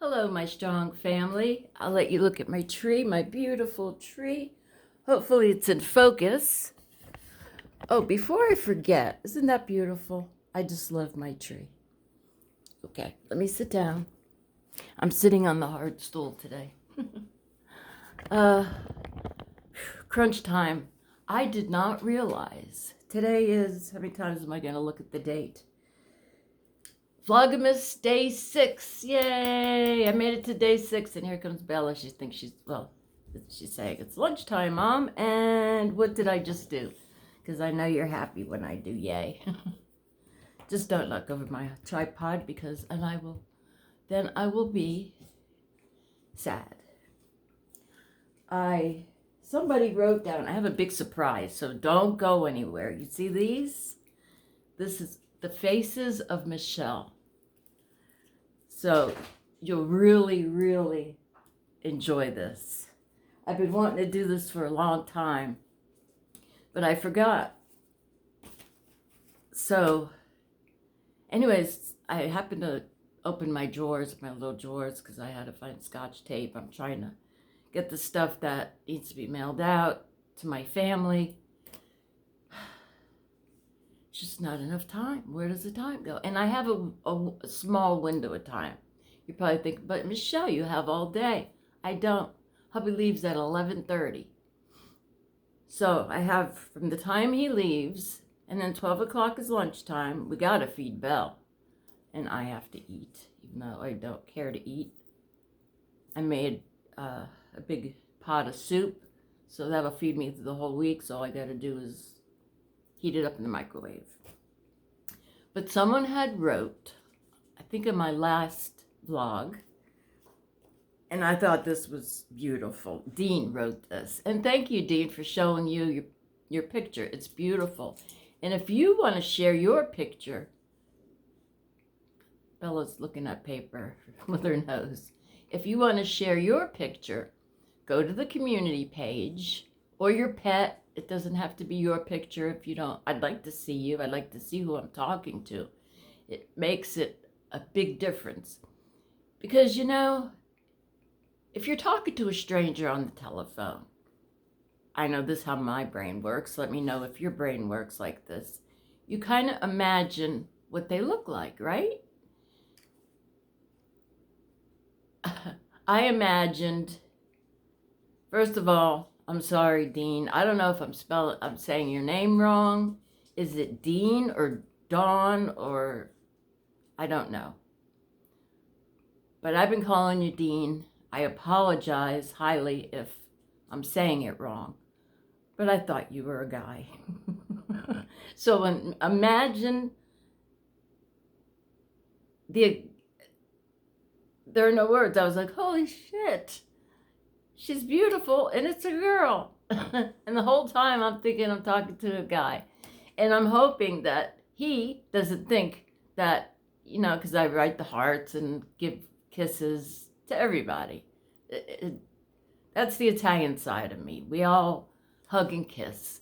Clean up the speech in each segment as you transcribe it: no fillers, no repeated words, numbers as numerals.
Hello, my strong family. I'll let you look at my tree, my beautiful tree. Hopefully it's in focus. Oh, before I forget, isn't that beautiful? I just love my tree. Okay, let me sit down. I'm sitting on the hard stool today. uh, Crunch time. I did not realize. Today is, how many times am I going to look at the date? Vlogmas day 6. Yay! I made it to day 6, and here comes Bella. She thinks she's saying, it's lunchtime, Mom. And what did I just do? Because I know you're happy when I do yay. Just don't look over my tripod then I will be sad. Somebody wrote down, I have a big surprise, so don't go anywhere. You see these? This is the faces of Michelle. So you'll really, really enjoy this. I've been wanting to do this for a long time, but I forgot. So anyways, I happened to open my little drawers, because I had to find Scotch tape. I'm trying to get the stuff that needs to be mailed out to my family. It's just not enough time. Where does the time go? And I have a small window of time. You probably think, but Michelle, you have all day. I don't. Hubby leaves at 11:30. So I have from the time he leaves, and then 12 o'clock is lunchtime. We got to feed Belle. And I have to eat, even though I don't care to eat. I made a big pot of soup, so that'll feed me through the whole week. So all I got to do is heat it up in the microwave. But someone had wrote, I think in my last vlog, and I thought this was beautiful. Dean wrote this. And thank you, Dean, for showing you your picture. It's beautiful. And if you want to share your picture, Bella's looking at paper with her nose. If you want to share your picture, go to the community page, or your pet. It doesn't have to be your picture if you don't. I'd like to see you. I'd like to see who I'm talking to. It makes it a big difference. Because, if you're talking to a stranger on the telephone, I know this is how my brain works. Let me know if your brain works like this. You kind of imagine what they look like, right? I imagined, first of all, I'm sorry, Dean. I don't know if I'm saying your name wrong. Is it Dean or Dawn or I don't know. But I've been calling you Dean. I apologize highly if I'm saying it wrong. But I thought you were a guy. So imagine there are no words. I was like, holy shit. She's beautiful, and it's a girl. And the whole time I'm thinking I'm talking to a guy. And I'm hoping that he doesn't think that, because I write the hearts and give kisses to everybody. That's the Italian side of me. We all hug and kiss.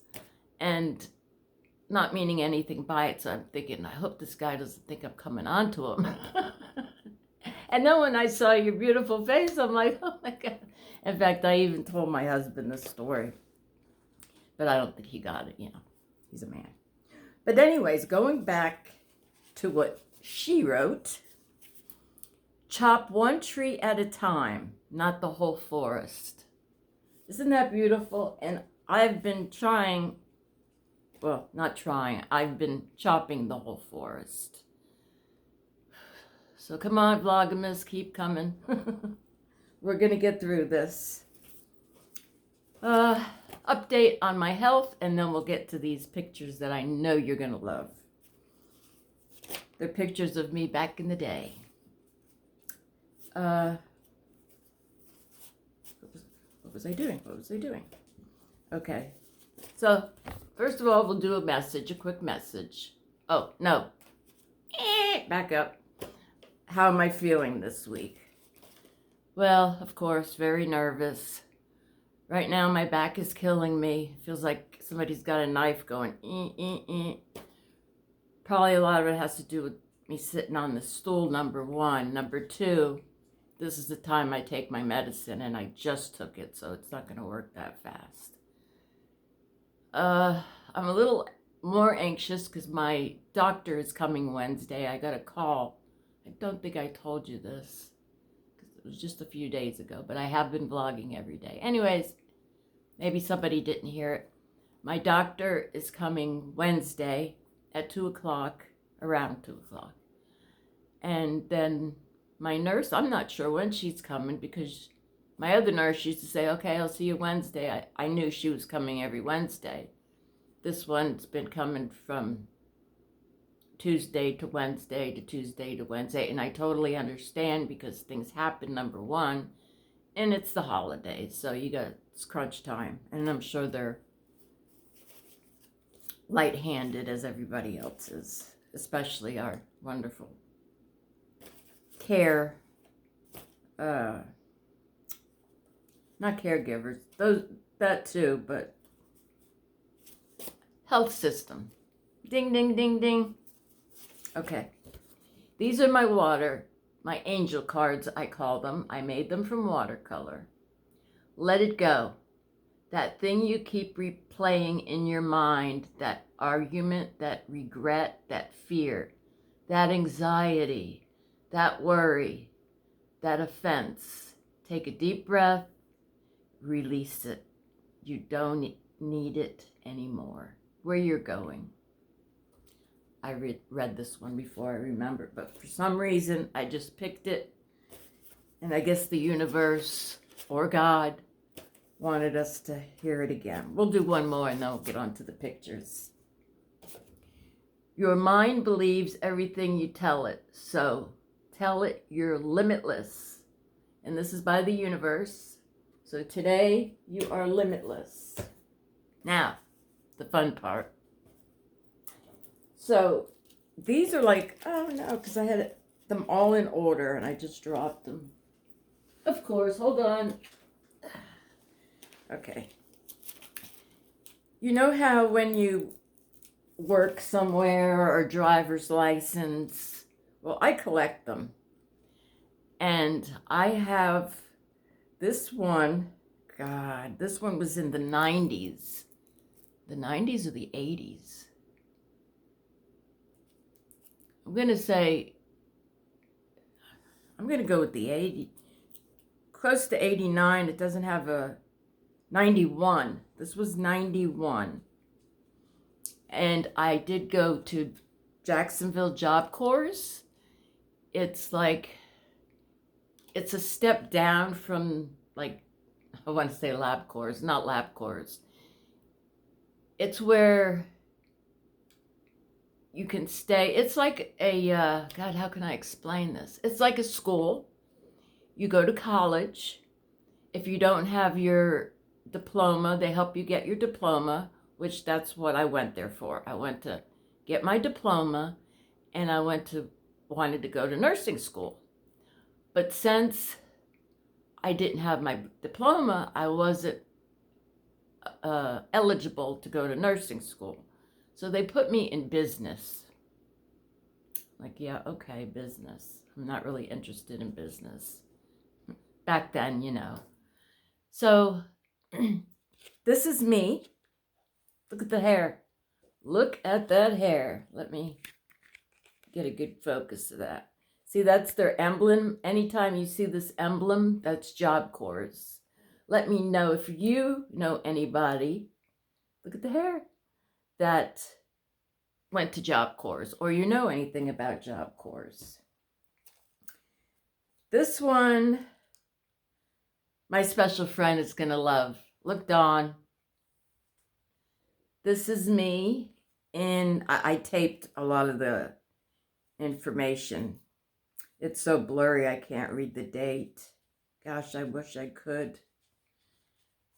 And not meaning anything by it, so I'm thinking, I hope this guy doesn't think I'm coming on to him. And then when I saw your beautiful face, I'm like, oh my God. In fact, I even told my husband this story. But I don't think he got it, He's a man. But anyways, going back to what she wrote, chop one tree at a time, not the whole forest. Isn't that beautiful? And I've been I've been chopping the whole forest. So come on, Vlogmas, keep coming. We're going to get through this. Update on my health, and then we'll get to these pictures that I know you're going to love. They're pictures of me back in the day. What was I doing? Okay. So, first of all, we'll do a quick message. Oh, no. Back up. How am I feeling this week? Well, of course, very nervous. Right now, my back is killing me. Feels like somebody's got a knife going. Probably a lot of it has to do with me sitting on the stool, number one. Number two, this is the time I take my medicine, and I just took it, so it's not going to work that fast. I'm a little more anxious because my doctor is coming Wednesday. I got a call. I don't think I told you this because it was just a few days ago, but I have been vlogging every day. Anyways, maybe somebody didn't hear it. My doctor is coming Wednesday at 2 o'clock, around 2 o'clock. And then my nurse, I'm not sure when she's coming because my other nurse used to say, okay, I'll see you Wednesday. I knew she was coming every Wednesday. This one's been coming from Tuesday to Wednesday to Tuesday to Wednesday. And I totally understand because things happen, number one. And it's the holidays, so it's crunch time. And I'm sure they're light-handed as everybody else is, especially our wonderful not caregivers, that too, but health system. Ding, ding, ding, ding. Okay. These are my angel cards, I call them. I made them from watercolor. Let it go. That thing you keep replaying in your mind, that argument, that regret, that fear, that anxiety, that worry, that offense. Take a deep breath, release it. You don't need it anymore. Where you're going. I read this one before I remembered, but for some reason I just picked it, and I guess the universe or God wanted us to hear it again. We'll do one more and then we'll get on to the pictures. Your mind believes everything you tell it, so tell it you're limitless. And this is by the universe. So today you are limitless. Now, the fun part. So these are like, oh no, because I had them all in order and I just dropped them. Of course, hold on. Okay. You know how when you work somewhere or driver's license, well, I collect them. And I have this one, God, this one was in the 90s. The 90s or the 80s? I'm going to go with the 80, close to 89. It doesn't have a 91. This was 91. And I did go to Jacksonville Job Corps. It's like, it's a step down from, like, I want to say Lab Corps, not Lab Corps. It's where you can stay. It's like a, God, how can I explain this? It's like a school. You go to college. If you don't have your diploma, they help you get your diploma, which that's what I went there for. I went to get my diploma, and I wanted to go to nursing school. But since I didn't have my diploma, I wasn't eligible to go to nursing school. So they put me in business. Like, yeah, okay, business. I'm not really interested in business. Back then, you know. So this is me. Look at the hair. Look at that hair. Let me get a good focus of that. See, that's their emblem. Anytime you see this emblem, that's Job Corps. Let me know if you know anybody, look at the hair, that went to Job Corps, or you know anything about Job Corps. This one, my special friend is going to love. Look, Dawn. This is me, and I taped a lot of the information. It's so blurry, I can't read the date. Gosh, I wish I could.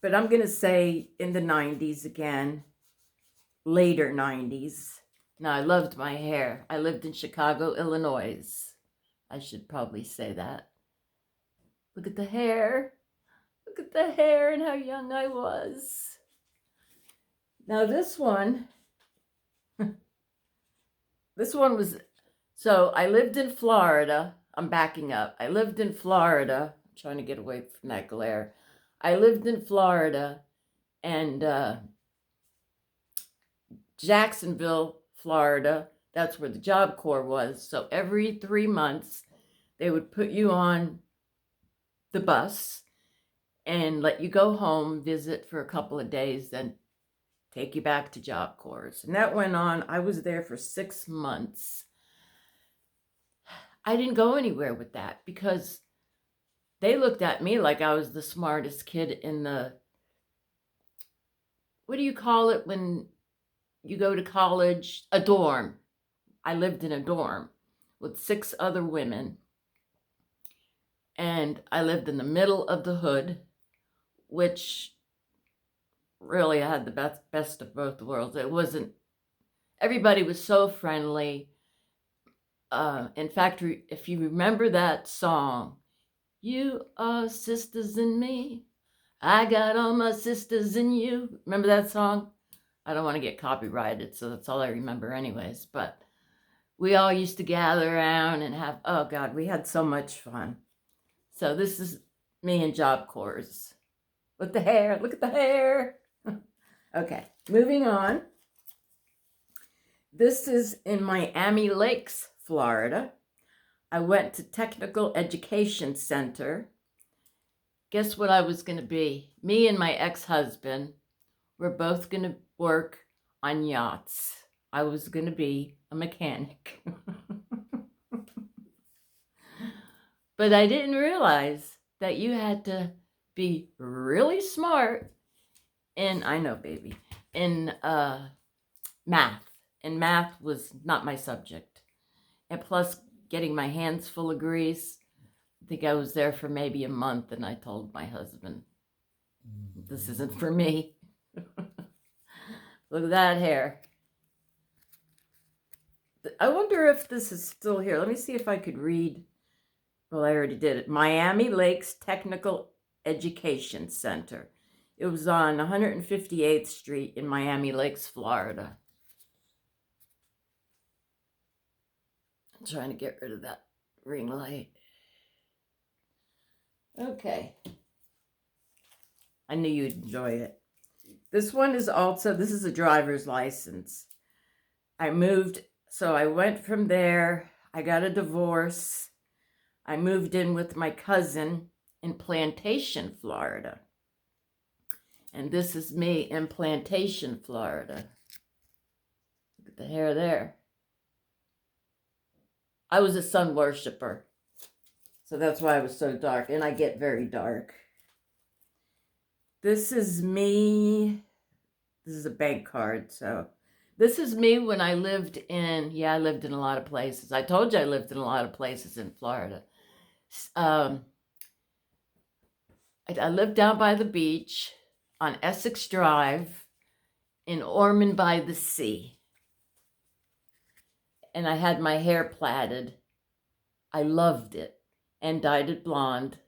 But I'm going to say in the 90s again, later 90s. Now, I loved my hair. I lived in Chicago, Illinois. I should probably say that. Look at the hair. Look at the hair and how young I was. Now, this one was, so I lived in Florida. I'm backing up. I lived in Florida. I'm trying to get away from that glare. I lived in Florida and Jacksonville, Florida. That's where the Job Corps was. So every 3 months, they would put you on the bus and let you go home, visit for a couple of days, then take you back to Job Corps. And that went on. I was there for 6 months. I didn't go anywhere with that because they looked at me like I was the smartest kid in the, what do you call it when you go to college? A dorm. I lived in a dorm with 6 other women. And I lived in the middle of the hood, which really had the best of both worlds. It wasn't, everybody was so friendly. In fact, if you remember that song, "You are sisters in me, I got all my sisters in you." Remember that song? I don't want to get copyrighted, so that's all I remember anyways. But we all used to gather around and have, oh God, we had so much fun. So this is me in Job Corps. With the hair, look at the hair. Okay, moving on. This is in Miami Lakes, Florida. I went to Technical Education Center. Guess what I was going to be? Me and my ex-husband were both going to work on yachts. I was going to be a mechanic. But I didn't realize that you had to be really smart in, I know, baby, in math. And math was not my subject. And plus, getting my hands full of grease. I think I was there for maybe a month, and I told my husband, this isn't for me. Look at that hair. I wonder if this is still here. Let me see if I could read. Well, I already did it. Miami Lakes Technical Education Center. It was on 158th Street in Miami Lakes, Florida. I'm trying to get rid of that ring light. Okay. I knew you'd enjoy it. This one is also, this is a driver's license. I moved, so I went from there. I got a divorce. I moved in with my cousin in Plantation, Florida. And this is me in Plantation, Florida. Look at the hair there. I was a sun worshiper. So that's why I was so dark. And I get very dark. This is me. This is a bank card. So this is me when I lived in, I lived in a lot of places. I told you I lived in a lot of places in Florida. I lived down by the beach on Essex Drive in Ormond by the Sea. And I had my hair plaited. I loved it and dyed it blonde.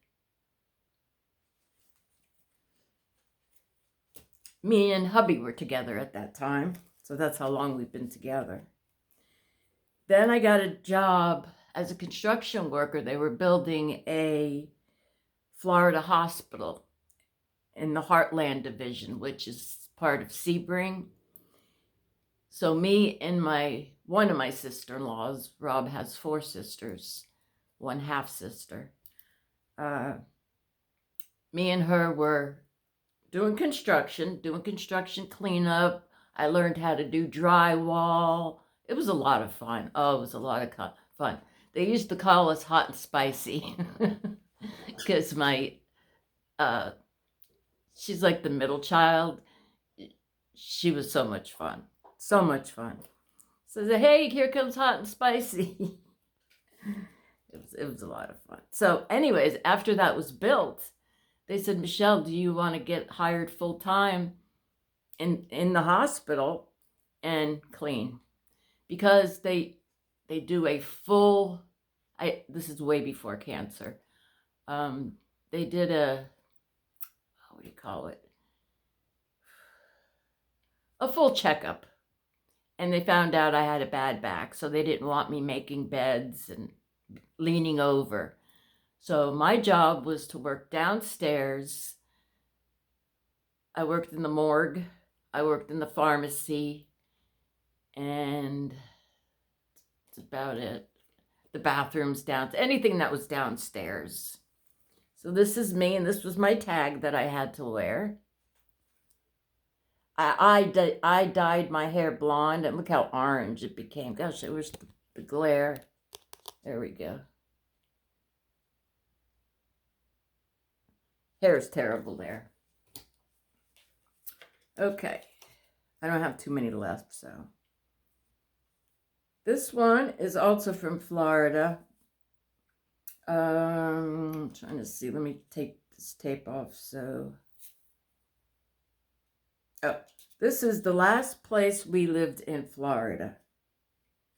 Me and hubby were together at that time. So that's how long we've been together. Then I got a job as a construction worker. They were building a Florida hospital in the Heartland Division, which is part of Sebring. So me and one of my sister-in-laws, Rob has 4 sisters, 1 half-sister. Me and her were doing construction cleanup. I learned how to do drywall. It was a lot of fun. Oh, it was a lot of fun. They used to call us hot and spicy because she's like the middle child. She was so much fun. So much fun. So hey, here comes hot and spicy. It was a lot of fun. So anyways, after that was built, they said, Michelle, do you want to get hired full time in the hospital and clean? Because they do a full, this is way before cancer. They did what do you call it? A full checkup. And they found out I had a bad back, so they didn't want me making beds and leaning over. So my job was to work downstairs. I worked in the morgue. I worked in the pharmacy. And that's about it. The bathrooms anything that was downstairs. So this is me, and this was my tag that I had to wear. I dyed my hair blonde, and look how orange it became. Gosh, it was the glare. There we go. Hair is terrible there. Okay. I don't have too many left, so. This one is also from Florida. I'm trying to see. Let me take this tape off. So, oh, this is the last place we lived in Florida.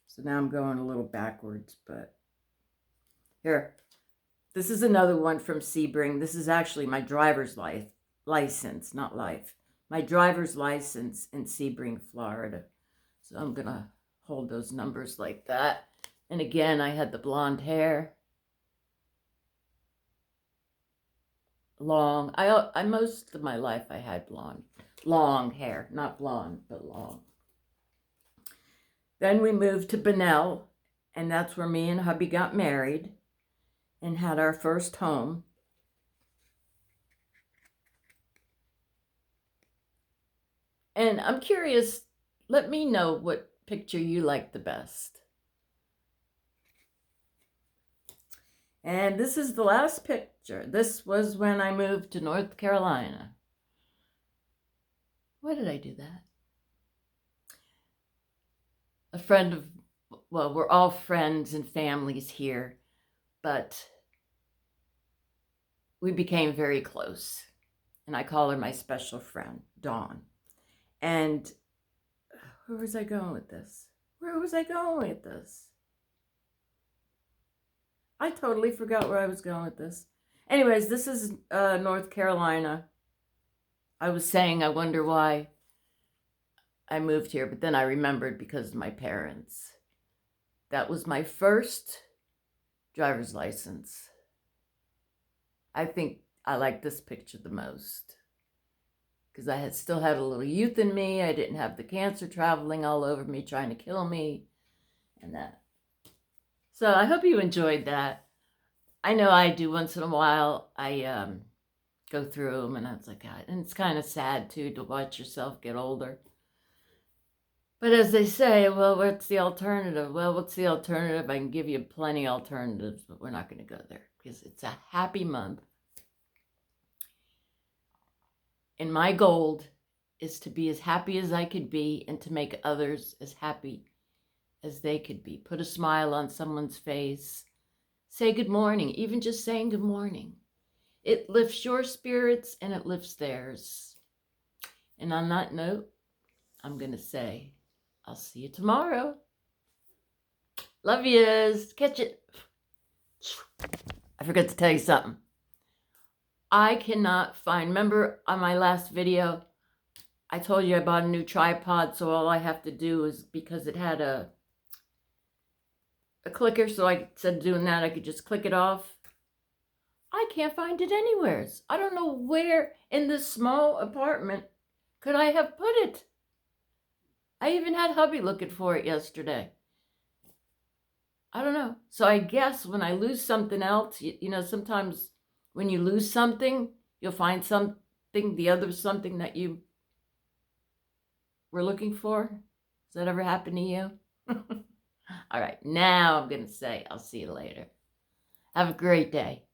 So now I'm going a little backwards, but here. This is another one from Sebring. This is actually my driver's license, not life. My driver's license in Sebring, Florida. So I'm going to hold those numbers like that. And again, I had the blonde hair. Long. I most of my life I had long hair, not blonde, but long. Then we moved to Bunnell, and that's where me and hubby got married and had our first home. And I'm curious, let me know what picture you like the best. And this is the last picture. This was when I moved to North Carolina. Why did I do that? A friend of, well, we're all friends and families here, but we became very close. And I call her my special friend, Dawn. And where was I going with this? I totally forgot where I was going with this. Anyways, this is North Carolina. I was saying I wonder why I moved here, but then I remembered because of my parents. That was my first driver's license. I think I like this picture the most because I still had a little youth in me. I didn't have the cancer traveling all over me, trying to kill me and that. So I hope you enjoyed that. I know I do once in a while. I go through them, and it's like, God, and it's kind of sad too to watch yourself get older. But as they say, well, what's the alternative? Well, what's the alternative? I can give you plenty of alternatives, but we're not going to go there because it's a happy month. And my goal is to be as happy as I could be and to make others as happy as they could be. Put a smile on someone's face. Say good morning. Even just saying good morning. It lifts your spirits and it lifts theirs. And on that note, I'm going to say, I'll see you tomorrow. Love yous. Catch it. I forgot to tell you something. I cannot find, remember on my last video, I told you I bought a new tripod, so all I have to do is, because it had a clicker, so I said doing that, I could just click it off. I can't find it anywhere. I don't know where in this small apartment could I have put it. I even had hubby looking for it yesterday. I don't know. So I guess when I lose something else, you know, sometimes when you lose something, you'll find something, the other something that you were looking for. Does that ever happen to you? All right, now I'm going to say I'll see you later. Have a great day.